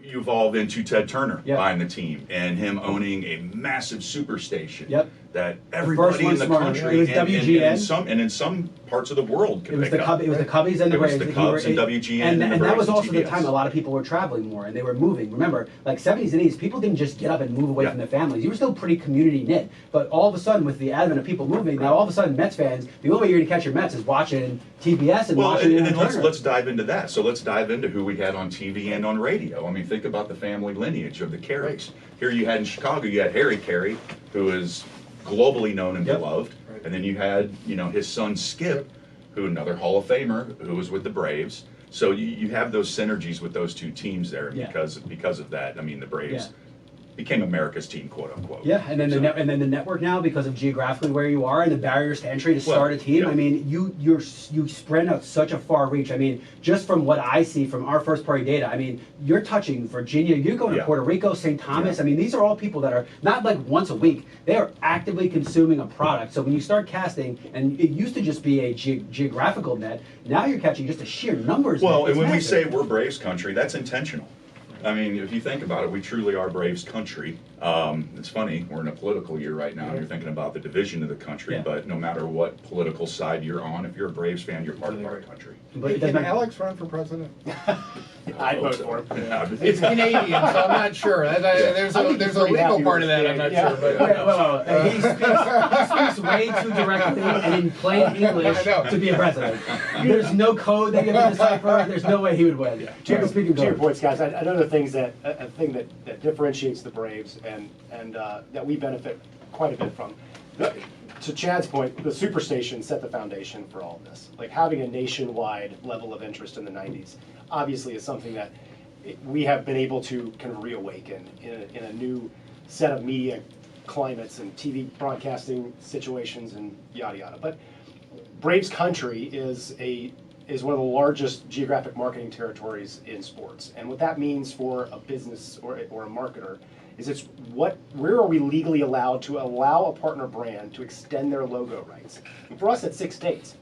evolved into Ted Turner buying the team and him owning a massive superstation that everybody in the country and in some parts of the world could pick up. It was the Cubbies and the Braves. It was the Cubs and WGN and that was also the time a lot of people were traveling more and they were moving. Remember, like 70s and 80s, people didn't just get up and move away from their families. You were still pretty community knit. But all of a sudden, with the advent of people moving, now all of a sudden Mets fans, the only way you're going to catch your Mets is watching TBS and watching and then let's dive into that. So let's dive into who we had on TV and on radio. I mean, think about the family lineage of the Careys. Here you had in Chicago, you had Harry Carey, who is globally known and beloved, and then you had his son Skip, who another Hall of Famer who was with the Braves. So you have those synergies with those two teams there because of that. I mean, the Braves became America's team, quote unquote. Yeah, and then the network now, because of geographically where you are and the barriers to entry to start a team. I mean, you spread out such a far reach. I mean, just from what I see from our first party data, I mean, you're touching Virginia, you're going to Puerto Rico, St. Thomas. I mean, these are all people that are not like once a week. They are actively consuming a product. So when you start casting, and it used to just be a geographical net, now you're catching just a sheer numbers. Well, and when we say we're Braves country, that's intentional. I mean, if you think about it, we truly are Braves country. It's funny, we're in a political year right now, and you're thinking about the division of the country, but no matter what political side you're on, if you're a Braves fan, you're part of our country. But can Alex run for president? I'd vote for him. Yeah. It's Canadian, so I'm not sure. There's a legal part of that, I'm not sure. But, he speaks way too directly and in plain English to be a president. There's no code that you have to decipher. There's no way he would win. To your points, guys, another thing that differentiates the Braves and that we benefit quite a bit from. To Chad's point, the Superstation set the foundation for all of this. Like having a nationwide level of interest in the 90s obviously is something that we have been able to kind of reawaken in a new set of media climates and TV broadcasting situations and yada yada. But Braves country is one of the largest geographic marketing territories in sports. And what that means for a business or a marketer is where are we legally allowed to allow a partner brand to extend their logo rights? And for us, it's 6 states.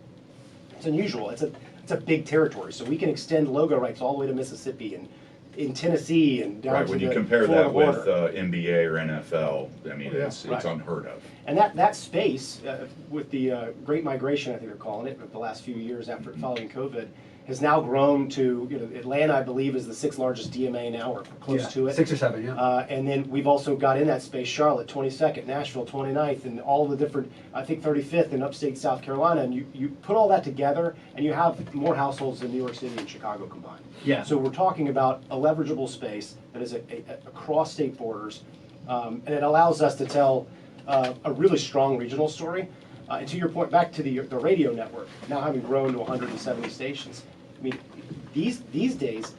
It's unusual. It's a big territory, so we can extend logo rights all the way to Mississippi and in Tennessee and down to the When you compare Florida that with border. NBA or NFL, I mean, it's unheard of. And that space, with the Great Migration, I think they're calling it, the last few years after following COVID, has now grown to, Atlanta, I believe, is the 6th largest DMA now, or close to it. 6 or 7, and then we've also got in that space Charlotte, 22nd, Nashville, 29th, and all the different, I think 35th in upstate South Carolina. And you put all that together, and you have more households than New York City and Chicago combined. Yeah. So we're talking about a leverageable space that is across state borders, and it allows us to tell a really strong regional story. And to your point, back to the radio network, now having grown to 170 stations. I mean, these days,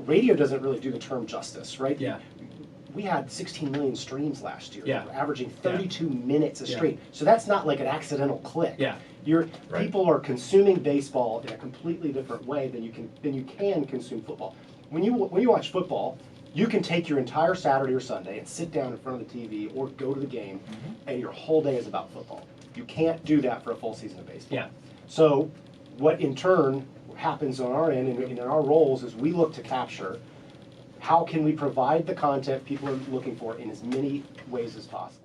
radio doesn't really do the term justice, right? Yeah. We had 16 million streams last year. Yeah. We're averaging 32 minutes a stream. So that's not like an accidental click. Yeah. People are consuming baseball in a completely different way than you can consume football. When you watch football, you can take your entire Saturday or Sunday and sit down in front of the TV or go to the game, and your whole day is about football. You can't do that for a full season of baseball. Yeah. So what in turn happens on our end and in our roles is we look to capture how can we provide the content people are looking for in as many ways as possible.